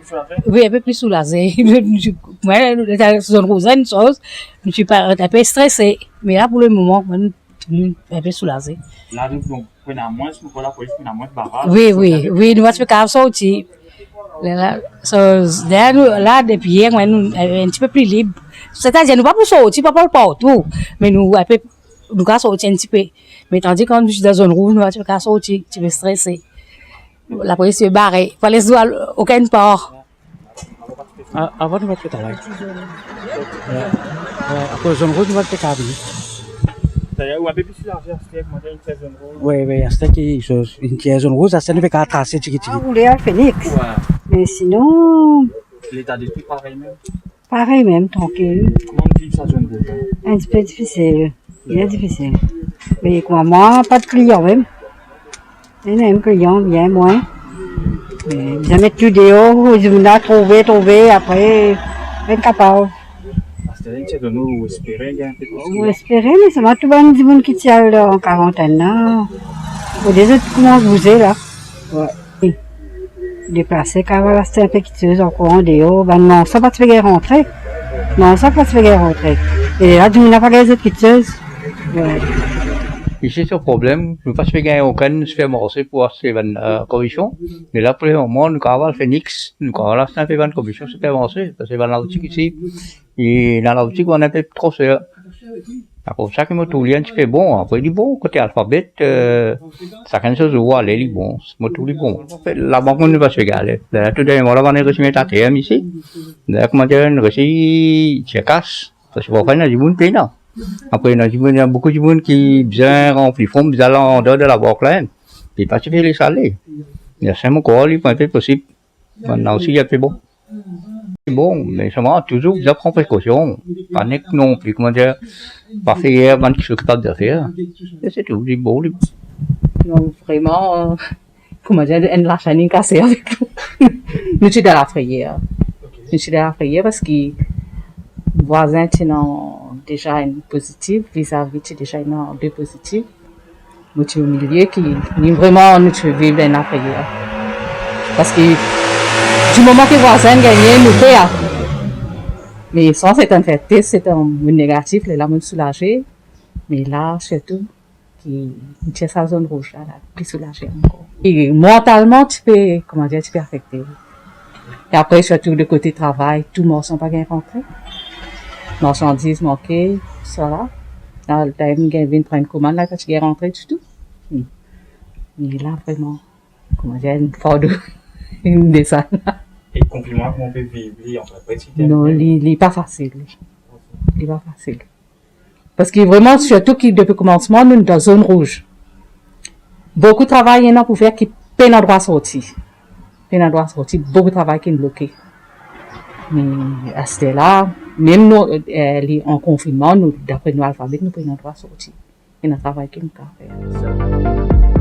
soulagé? Oui, un peu plus soulagé. Moi, la zone rouge, une chose, je suis pas un peu stressée. Mais là, pour le moment, je suis un peu soulagée. Là, donc, on a moins, pour la police, on a moins de barrage. Oui, nous avons fait sortir. Là, depuis hier, on est un petit peu plus libre. C'est-à-dire, nous ne pouvons pas sortir, pas partout, mais nous pouvons sortir un petit peu. Mais tandis que quand je suis dans la zone rouge, nous pouvons sortir, un petit peu stressé. La police est barrée. Il fallait se voir aucun part. Avant de mettre le travail. Après, zone rouge, nous va faire câble. D'ailleurs, on a un peu plus soulagé, c'était comment dire une zone rouge. Oui, c'était une zone rouge, ça ne fait qu'à tracer, Ah, vous voulez à Phoenix. Mais sinon, L'état d'esprit, pareil même. pareil même, tranquille. Comment on vit sa zone rouge? Un petit peu difficile. Bien difficile. Mais moi, pas de clients même. Il y a un client, bien moins. Mais ils mettent tout dehors, ils vont trouver, après, incapable. C'est de nous espérer, il y a un peu On espérait, mais ça m'a tout le monde qui tient là en quarantaine là. Faut des autres comment bouger là. Ouais. Déplacer, car voilà, c'était un peu quitteuse encore en dehors. Ben non, ça va te faire rentrer. Non, ça va te faire rentrer. Et là, tu n'as pas les autres quiteuses. Ouais. Ici, c'est un problème. Nous ne pouvons pas gagner aucun supermarché pour acheter une commission. Mais là, pour le moment, nous avons fait Phoenix. Nous avons acheté une commission supermarché. Parce que dans la boutique ici, et dans la boutique, on a un peu trop cher. C'est pour ça que moi, tout lien, c'est bon. Après, il est bon. Côté alphabet, ça quelque chose de voir, il est bon. Moi, tout est bon. La banque, on ne va pas se galer. Là, tout d'un moment, on a reçu mes ATM ici. Là, comment dire, on a reçu, c'est cash. Parce que, pour faire, on a du bon paiement. Après, il y a beaucoup de monde qui bien rempli font bien en dehors de la banque là. Puis pas se faire les salaires. Il y a 5 mois, il n'est pas possible. Maintenant aussi, il y a plus bon. C'est bon, mais seulement toujours bien prendre précaution. Pas non plus, comment dire, pas faire avant qu'ils soient capables de faire. Et c'est tout, c'est beau. Non, vraiment, comment dire, la chaîne est cassée avec nous. Nous sommes dans la frayeur. Nous sommes dans la frayeur parce que les voisins ont déjà une positive, vis-à-vis, c'est déjà une deux positives. Nous sommes au milieu qui, nous vraiment, nous sommes vivre dans la frayeur. Parce que, du moment que les voisins gagnent, nous payons. Mais ça, c'est un fait, c'est un négatif, là, nous soulagé. Mais là, surtout, qui, c'est sa zone rouge, là, plus soulagé encore. Et mentalement, tu peux affecter. Et après, surtout, le côté travail, tout le monde ne sont pas bien rentrés. Marchandises manquées, ça là. Là, le time, il vient prendre une commande, là, parce qu'il est rentré du tout. Mais là, vraiment, comment dire, une fois de, une descente. Et le confinement, comment on peut vivre, en fait, non, il n'est pas facile. Il n'est pas facile. Parce que vraiment, surtout que depuis le commencement, nous sommes dans la zone rouge. Beaucoup de travail, il y en a pour faire qui peine à droit sortir. Peine à droit sortir, beaucoup de travail qui est bloqué. Mais à ce là, même nous, en confinement, nous, d'après nos alphabets, nous prenons droit sortir. Il y a un travail qui nous a fait.